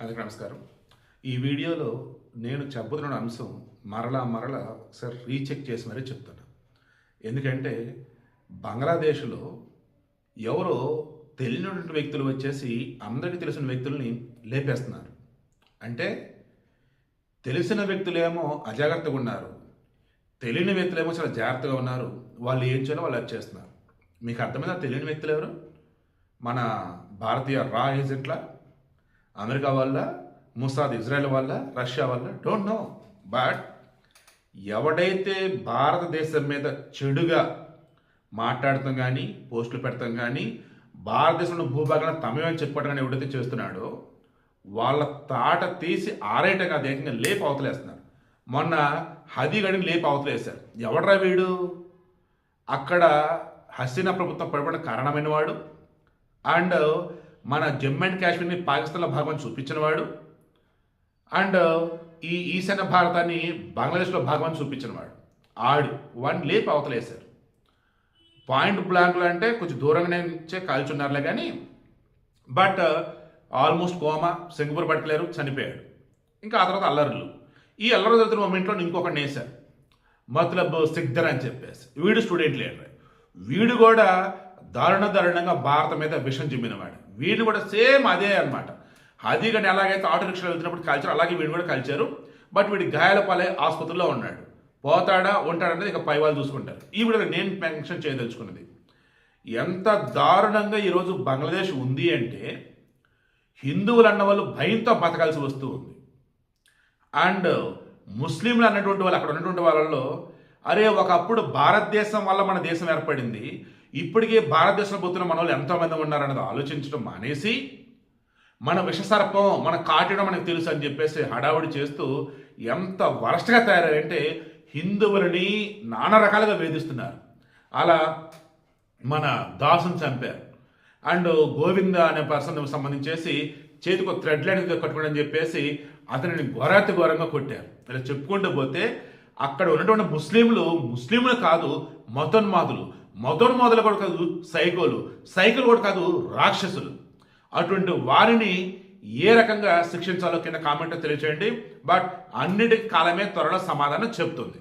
అందరికీ నమస్కారం. ఈ వీడియోలో నేను చెప్పబోతున్న అంశం మరలా ఒకసారి రీచెక్ చేసి మరీ చెప్తాను. ఎందుకంటే బంగ్లాదేశ్లో ఎవరో తెలియనటువంటి వ్యక్తులు వచ్చేసి అందరికీ తెలిసిన వ్యక్తుల్ని లేపేస్తున్నారు. అంటే తెలిసిన వ్యక్తులేమో అజాగ్రత్తగా ఉన్నారు, తెలియని వ్యక్తులేమో చాలా జాగ్రత్తగా ఉన్నారు. వాళ్ళు ఏం చేయాలో వాళ్ళు అది చేస్తున్నారు. మీకు అర్థమైందా? తెలియని వ్యక్తులు ఎవరు? మన భారతీయ రా ఏజెంట్ల, అమెరికా వాళ్ళ, ముసాద్ ఇజ్రాయెల్ వాళ్ళ, రష్యా వాళ్ళ, డోంట్ నో. బట్ ఎవడైతే భారతదేశం మీద చెడుగా మాట్లాడతాం కానీ, పోస్టులు పెడతాం కానీ, భారతదేశంలో భూభాగాన్ని తమేమని చెప్పడం కానీ ఎవడైతే చేస్తున్నాడో వాళ్ళ తాట తీసి ఆరేయటంగా దేశంగా లేపు అవతలేస్తున్నారు. మొన్న హదీగడిని లేపు అవతలేశారు. ఎవడ్రా వీడు? అక్కడ హసీనా ప్రభుత్వం పడిపోయిన కారణమైన వాడు, అండ్ మన జమ్మూ అండ్ కాశ్మీర్ని పాకిస్తాన్లో భాగం చూపించిన వాడు, అండ్ ఈ ఈశాన్య భారతాన్ని బంగ్లాదేశ్లో భాగం చూపించిన వాడు. వాడిని లేపి అవతలేశారు. పాయింట్ బ్లాంక్లు అంటే కొంచెం దూరంగానే నుంచే కాల్చున్నారులే కానీ, బట్ ఆల్మోస్ట్ కోమా, సింగపూర్ పట్టుకెళ్ళారు, చనిపోయాడు. ఇంకా ఆ తర్వాత అల్లర్లు. ఈ అల్లరి జరుగుతున్న మూమెంట్లో ఇంకొకటి వేశారు, మతలబ్ సిగ్దర్ అని చెప్పేసి. వీడు స్టూడెంట్ లీడర్. వీడు కూడా దారుణంగా భారత మీద విషం చిమ్మినవాడు. వీడు కూడా సేమ్ అదే అనమాట. హదీగని ఎలాగైతే ఆటో రిక్షాలో వెళ్తున్నప్పుడు కాల్చారు, అలాగే వీడు కూడా కాల్చారు. బట్ వీడి గాయాల పాలే ఆసుపత్రిలో ఉన్నాడు. పోతాడా ఉంటాడనేది ఇక పై వాళ్ళు చూసుకుంటారు. ఈ వీడియో నేను మెన్షన్ చేయదలుచుకున్నది, ఎంత దారుణంగా ఈరోజు బంగ్లాదేశ్ ఉంది అంటే హిందువులు అన్న వాళ్ళు భయంతో బతకాల్సి వస్తూ ఉంది. అండ్ ముస్లింలు అన్నటువంటి వాళ్ళు, అక్కడ ఉన్నటువంటి వాళ్ళలో అరే ఒకప్పుడు భారతదేశం వల్ల మన దేశం ఏర్పడింది, ఇప్పటికే భారతదేశంలో పోతున్న మన వాళ్ళు ఎంతోమంది ఉన్నారన్నది ఆలోచించడం మానేసి మన విషసర్పం, మన కాటడం మనకు తెలుసు అని చెప్పేసి హడావుడి చేస్తూ ఎంత వరస్ట్గా తయారంటే హిందువులని నానా రకాలుగా వేధిస్తున్నారు. అలా మన దాసుని చంపారు. అండ్ గోవింద అనే పర్సన్ సంబంధించేసి చేతికి థ్రెడ్ లైన్ కట్టుకోండి అని చెప్పేసి అతనిని ఘోరంగా కొట్టారు. ఇలా చెప్పుకుంటూ పోతే అక్కడ ఉన్నటువంటి ముస్లింలు కాదు, మతోన్మాదులు కూడా కాదు, సైకిల్ కూడా కాదు, రాక్షసులు. అటువంటి వారిని ఏ రకంగా శిక్షించాలో కింద కామెంట్ తెలియచేయండి. బట్ అన్నిటికీ కాలమే త్వరలో సమాధానం చెప్తుంది.